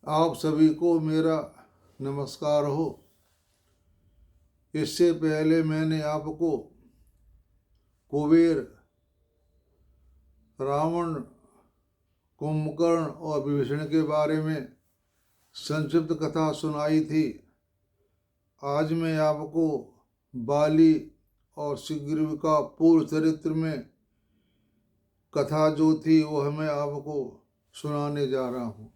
आप सभी को मेरा नमस्कार हो। इससे पहले मैंने आपको कुबेर, रावण, कुंभकर्ण और विभीषण के बारे में संक्षिप्त कथा सुनाई थी। आज मैं आपको बाली और सुग्रीव का पूर्व चरित्र में कथा जो थी वह मैं आपको सुनाने जा रहा हूँ।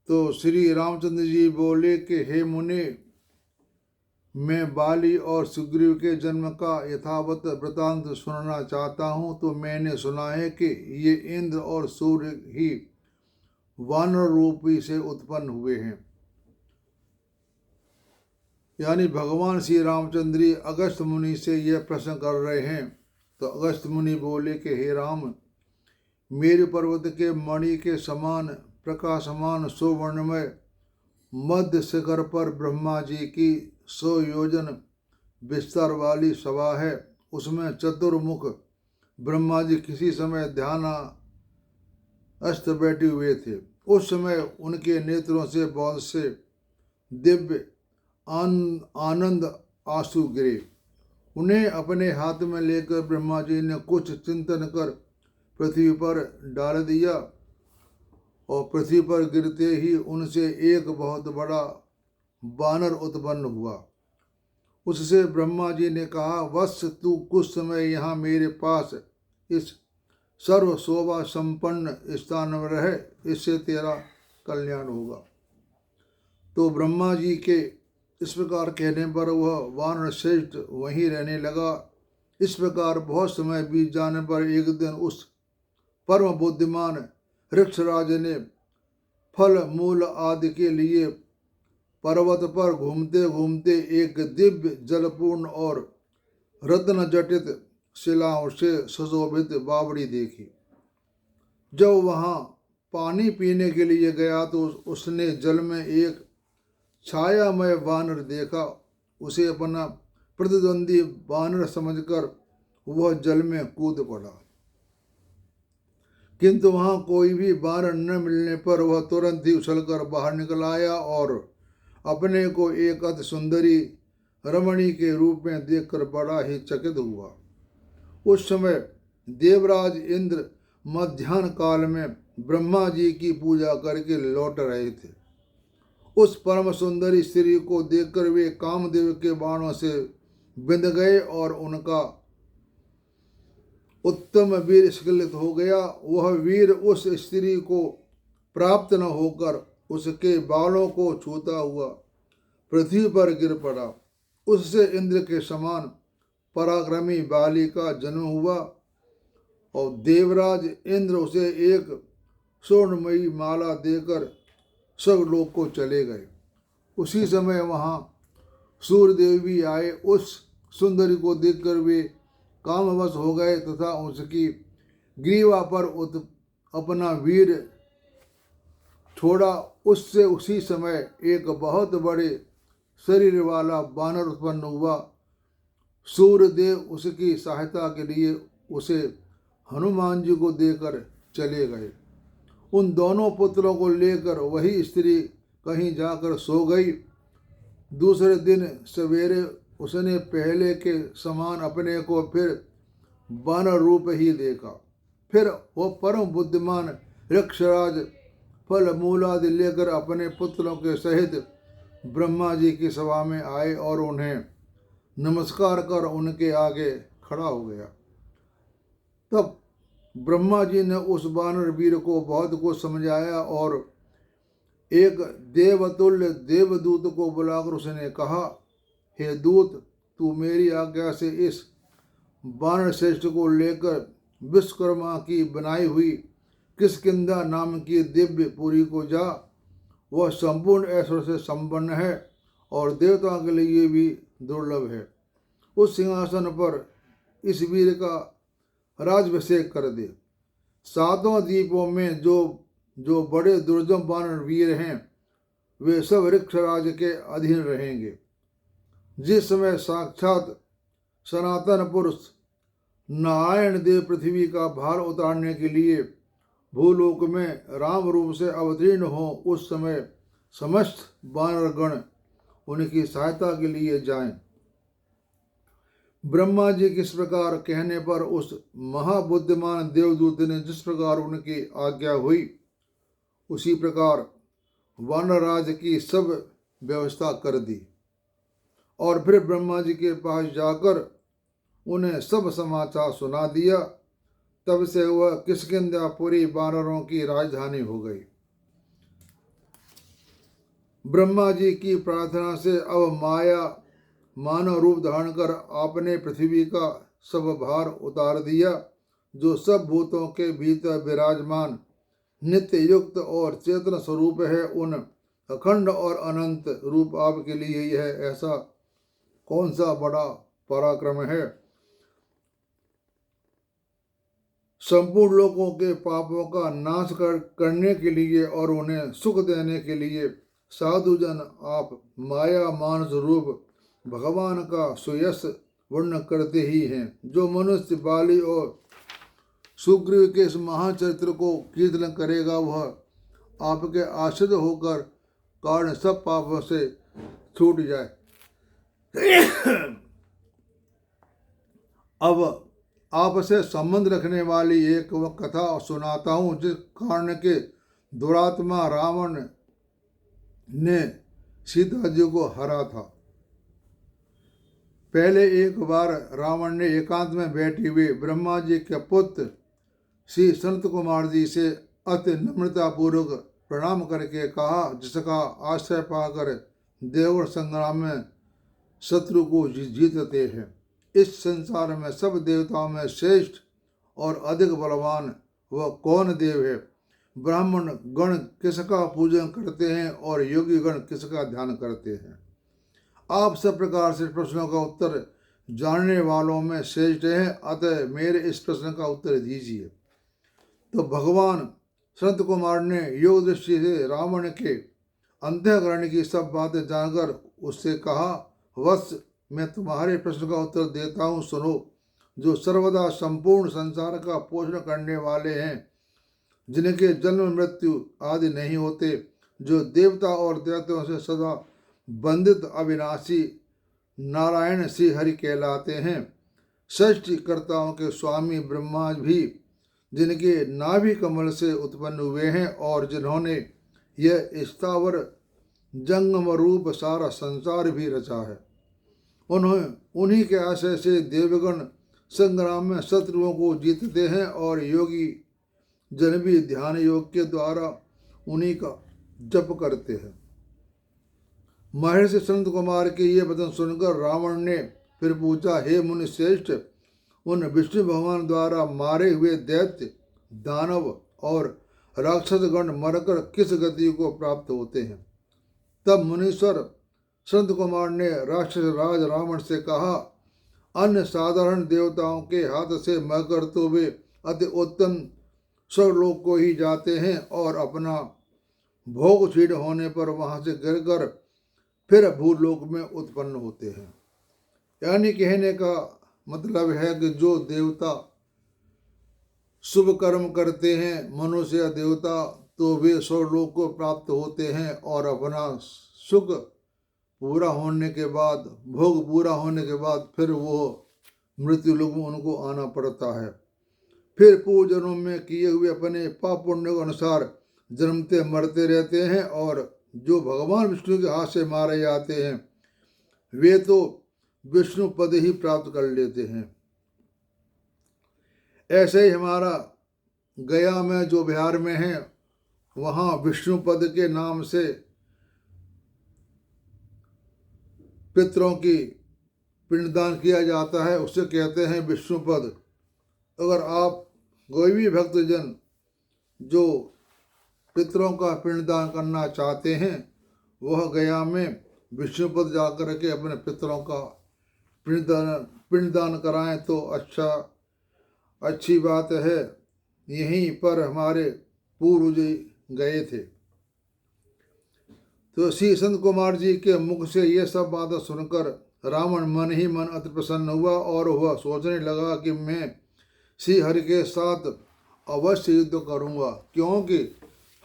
तो श्री रामचंद्र जी बोले कि हे मुनि, मैं बाली और सुग्रीव के जन्म का यथावत वृतांत सुनना चाहता हूँ। तो मैंने सुना है कि ये इंद्र और सूर्य ही वानर रूपी से उत्पन्न हुए हैं। यानी भगवान श्री रामचंद्र जी अगस्त्य मुनि से यह प्रश्न कर रहे हैं। तो अगस्त्य मुनि बोले कि हे राम, मेरु पर्वत के मणि के समान प्रकाशमान सुवर्णमय मध्य शिखर पर ब्रह्मा जी की 100 योजन विस्तार वाली सभा है। उसमें चतुर्मुख ब्रह्मा जी किसी समय ध्यानस्थ बैठे हुए थे। उस समय उनके नेत्रों से बहुत से दिव्य आनंद आंसू गिरे। उन्हें अपने हाथ में लेकर ब्रह्मा जी ने कुछ चिंतन कर पृथ्वी पर डाल दिया और पृथ्वी पर गिरते ही उनसे एक बहुत बड़ा वानर उत्पन्न हुआ। उससे ब्रह्मा जी ने कहा, वत्स, तू कुछ समय यहाँ मेरे पास इस सर्व शोभा संपन्न स्थान में रहे, इससे तेरा कल्याण होगा। तो ब्रह्मा जी के इस प्रकार कहने पर वह वानर श्रेष्ठ वहीं रहने लगा। इस प्रकार बहुत समय बीत जाने पर एक दिन उस परम बुद्धिमान वृक्षराज ने फल मूल आदि के लिए पर्वत पर घूमते घूमते एक दिव्य जलपूर्ण और रत्न जटित शिलाओं से सुशोभित बावड़ी देखी। जब वहां पानी पीने के लिए गया तो उसने जल में एक छायामय वानर देखा। उसे अपना प्रतिद्वंदी वानर समझकर वह जल में कूद पड़ा, किंतु वहां कोई भी वानर न मिलने पर वह तुरंत ही उछलकर बाहर निकल आया और अपने को एक अति सुंदरी रमणी के रूप में देखकर बड़ा ही चकित हुआ। उस समय देवराज इंद्र मध्याह्न काल में ब्रह्मा जी की पूजा करके लौट रहे थे। उस परम सुंदरी स्त्री को देखकर वे कामदेव के बाणों से बिंध गए और उनका उत्तम वीर स्खलित हो गया। वह वीर उस स्त्री को प्राप्त न होकर उसके बालों को छूता हुआ पृथ्वी पर गिर पड़ा। उससे इंद्र के समान पराक्रमी बाली का जन्म हुआ और देवराज इंद्र उसे एक स्वर्णमयी माला देकर स्वर्गलोक को चले गए। उसी समय वहां सूर्यदेव भी आए। उस सुंदरी को देखकर वे कामवश हो गए तथा उसकी ग्रीवा पर अपना वीर छोड़ा। उससे उसी समय एक बहुत बड़े शरीर वाला वानर उत्पन्न हुआ। सूर्यदेव उसकी सहायता के लिए उसे हनुमान जी को देकर चले गए। उन दोनों पुत्रों को लेकर वही स्त्री कहीं जाकर सो गई। दूसरे दिन सवेरे उसने पहले के समान अपने को फिर वानर रूप ही देखा। फिर वह परम बुद्धिमान वृक्षराज फल मूलादि लेकर अपने पुत्रों के सहित ब्रह्मा जी की सभा में आए और उन्हें नमस्कार कर उनके आगे खड़ा हो गया। तब ब्रह्मा जी ने उस वानर वीर को बहुत कुछ समझाया और एक देवतुल्य देवदूत को बुलाकर उसने कहा, हे दूत, तू मेरी आज्ञा से इस वानर श्रेष्ठ को लेकर विश्वकर्मा की बनाई हुई किष्किंधा नाम की दिव्य पुरी को जा। वह संपूर्ण ऐश्वर्य से संपन्न है और देवताओं के लिए भी दुर्लभ है। उस सिंहासन पर इस वीर का राजभिषेक कर दे। सातों द्वीपों में जो बड़े दुर्जम वानर वीर हैं वे सब वृक्षराज के अधीन रहेंगे। जिस समय साक्षात सनातन पुरुष नारायण देव पृथ्वी का भार उतारने के लिए भूलोक में राम रूप से अवतीर्ण हो, उस समय समस्त वानरगण उनकी सहायता के लिए जाएं। ब्रह्मा जी किस प्रकार कहने पर उस महाबुद्धिमान देवदूत ने जिस प्रकार उनकी आज्ञा हुई, उसी प्रकार वानरराज की सब व्यवस्था कर दी और फिर ब्रह्मा जी के पास जाकर उन्हें सब समाचार सुना दिया। तब से वह किष्किंधापुरी वानरों की राजधानी हो गई। ब्रह्मा जी की प्रार्थना से अब माया मानव रूप धारण कर आपने पृथ्वी का सब भार उतार दिया। जो सब भूतों के भीतर विराजमान नित्य युक्त और चेतन स्वरूप है, उन अखंड और अनंत रूप आपके लिए ही है। ऐसा कौन सा बड़ा पराक्रम है। संपूर्ण लोगों के पापों का नाश करने के लिए और उन्हें सुख देने के लिए साधुजन आप माया मानस रूप भगवान का सुयश वर्णन करते ही हैं। जो मनुष्य बाली और सुग्रीव के इस महाचरित्र को कीर्तन करेगा, वह आपके आश्रित होकर कारण सब पापों से छूट जाए। अब आपसे संबंध रखने वाली एक वह कथा सुनाता हूँ, जिस कारण के दुरात्मा रावण ने सीता जी को हरा था। पहले एक बार रावण ने एकांत में बैठे हुए ब्रह्मा जी के पुत्र श्री संत कुमार जी से अति नम्रता पूर्वक प्रणाम करके कहा, जिसका आश्रय पाकर देवगण संग्राम में शत्रु को जीतते हैं। इस संसार में सब देवताओं में श्रेष्ठ और अधिक बलवान वह कौन देव है। ब्राह्मण गण किसका पूजन करते हैं और योगी गण किसका ध्यान करते हैं। आप सब प्रकार से प्रश्नों का उत्तर जानने वालों में श्रेष्ठ हैं, अतः मेरे इस प्रश्न का उत्तर दीजिए। तो भगवान संत कुमार ने योग दृष्टि से रावण के अंतःकरण की सब बातें जानकर उससे कहा, वत्स मैं तुम्हारे प्रश्न का उत्तर देता हूँ, सुनो। जो सर्वदा संपूर्ण संसार का पोषण करने वाले हैं, जिनके जन्म मृत्यु आदि नहीं होते, जो देवता और दैत्यों से सदा बंधित अविनाशी नारायण श्री हरि कहलाते हैं। सृष्टिकर्ताओं के स्वामी ब्रह्मा भी जिनके नाभि कमल से उत्पन्न हुए हैं और जिन्होंने यह स्थावर जंगम रूप सारा संसार भी रचा है, उन्हीं के आशय से देवगण संग्राम में शत्रुओं को जीतते हैं और योगी जन भी ध्यान योग के द्वारा उन्हीं का जप करते हैं। महर्षि संत कुमार के ये वचन सुनकर रावण ने फिर पूछा, हे मुनि श्रेष्ठ, उन विष्णु भगवान द्वारा मारे हुए दैत्य दानव और राक्षस गण मरकर किस गति को प्राप्त होते हैं। तब मुनीश्वर संत कुमार ने राक्षस राज रावण से कहा, अन्य साधारण देवताओं के हाथ से मरकर तो वे अति उत्तम स्वर्गलोक को ही जाते हैं और अपना भोग छीण होने पर वहां से गिरकर फिर भूलोक में उत्पन्न होते हैं। यानी कहने का मतलब है कि जो देवता शुभ कर्म करते हैं, मनुष्य या देवता, तो वे स्वर्गलोक को प्राप्त होते हैं और अपना सुख पूरा होने के बाद, भोग पूरा होने के बाद फिर वो मृत्यु लोक में उनको आना पड़ता है। फिर पूर्व जन्मों में किए हुए अपने पाप पुण्य के अनुसार जन्मते मरते रहते हैं और जो भगवान विष्णु के हाथ से मारे जाते हैं, वे तो विष्णु पद ही प्राप्त कर लेते हैं। ऐसे ही हमारा गया में जो बिहार में है, वहाँ विष्णु पद के नाम से पितरों की पिंडदान किया जाता है, उसे कहते हैं विष्णु पद। अगर आप कोई भी भक्तजन जो पितरों का पिंडदान करना चाहते हैं, वह गया में विष्णुपद जाकर के अपने पितरों का पिंडदान कराएं तो अच्छी बात है। यहीं पर हमारे पूर्वज गए थे। तो श्री संत कुमार जी के मुख से ये सब बातें सुनकर रावण मन ही मन अति प्रसन्न हुआ और वह सोचने लगा कि मैं श्री हरि के साथ अवश्य युद्ध करूँगा, क्योंकि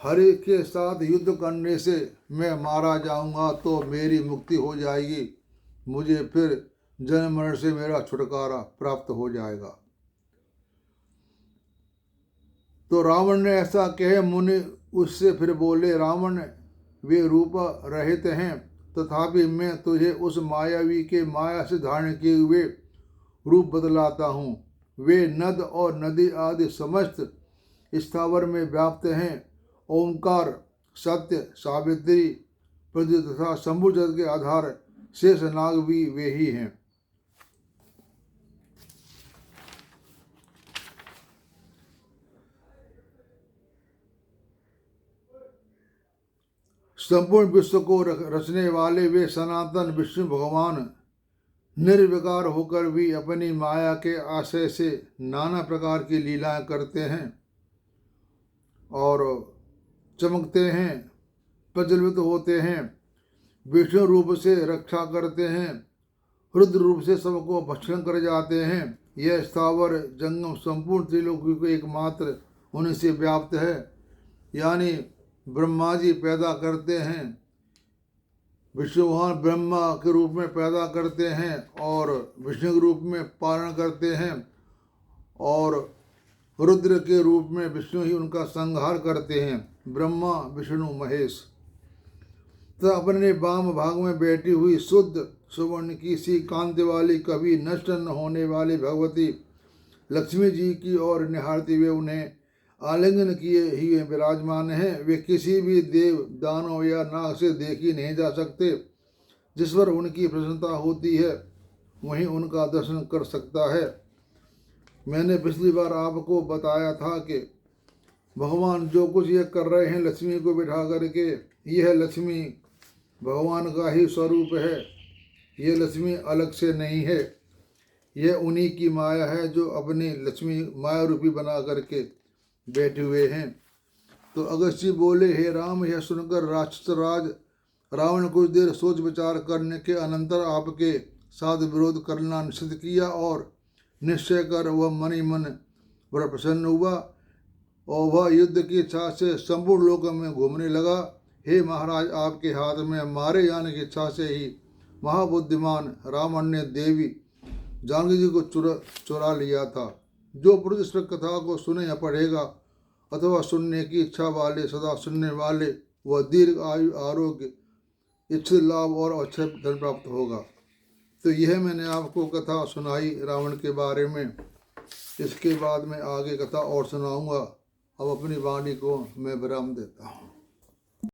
हरि के साथ युद्ध करने से मैं मारा जाऊँगा तो मेरी मुक्ति हो जाएगी, मुझे फिर जन्म मरण से मेरा छुटकारा प्राप्त हो जाएगा। तो रावण ने ऐसा कहे मुनि उससे फिर बोले, रावण वे रूप रहित हैं, तथापि मैं तुझे उस मायावी के माया से धारण किए हुए रूप बदलाता हूँ। वे नद और नदी आदि समस्त स्थावर में व्याप्त हैं। ओंकार, सत्य, सावित्री, प्रद्युत तथा शंभु जगत के आधार शेष नाग भी वे ही हैं। संपूर्ण विश्व को रचने वाले वे सनातन विष्णु भगवान निर्विकार होकर भी अपनी माया के आशय से नाना प्रकार की लीलाएं करते हैं और चमकते हैं, प्रज्वलित होते हैं। विष्णु रूप से रक्षा करते हैं, रुद्र रूप से सबको भक्षण कर जाते हैं। यह स्थावर जंगम संपूर्ण त्रिलोकी को एकमात्र उन्हीं से व्याप्त है। यानी ब्रह्मा जी पैदा करते हैं, विष्णु भगवान ब्रह्मा के रूप में पैदा करते हैं और विष्णु के रूप में पालन करते हैं, और रुद्र के रूप में विष्णु ही उनका संहार करते हैं। ब्रह्मा विष्णु महेश। तो अपने वाम भाग में बैठी हुई शुद्ध सुवर्ण की सी कांति वाली, कभी नष्ट न होने वाली भगवती लक्ष्मी जी की ओर निहारते हुए उन्हें आलिंगन किए ही विराजमान हैं। वे किसी भी देव, दानव या नाग से देखी नहीं जा सकते। जिस पर उनकी प्रसन्नता होती है वहीं उनका दर्शन कर सकता है। मैंने पिछली बार आपको बताया था कि भगवान जो कुछ ये कर रहे हैं लक्ष्मी को बिठा करके, यह लक्ष्मी भगवान का ही स्वरूप है। यह लक्ष्मी अलग से नहीं है, यह उन्हीं की माया है जो अपनी लक्ष्मी माया रूपी बना करके बैठे हुए हैं। तो अगस्त्य जी बोले, हे राम, यह सुनकर राक्षस राज रावण कुछ देर सोच विचार करने के अनंतर आपके साथ विरोध करना निश्चित किया और निश्चय कर वह मन ही मन बड़ा प्रसन्न हुआ और वह युद्ध की इच्छा से संपूर्ण लोकों में घूमने लगा। हे महाराज, आपके हाथ में मारे जाने की इच्छा से ही महाबुद्धिमान रावण ने देवी जानकी जी को चुरा लिया था। जो पुरुष इस कथा को सुने या पढ़ेगा अथवा सुनने की इच्छा वाले, सदा सुनने वाले, वह दीर्घ आयु, आरोग्य, इच्छित लाभ और अच्छे धन प्राप्त होगा। तो यह मैंने आपको कथा सुनाई रावण के बारे में। इसके बाद मैं आगे कथा और सुनाऊंगा। अब अपनी वाणी को मैं विराम देता हूँ।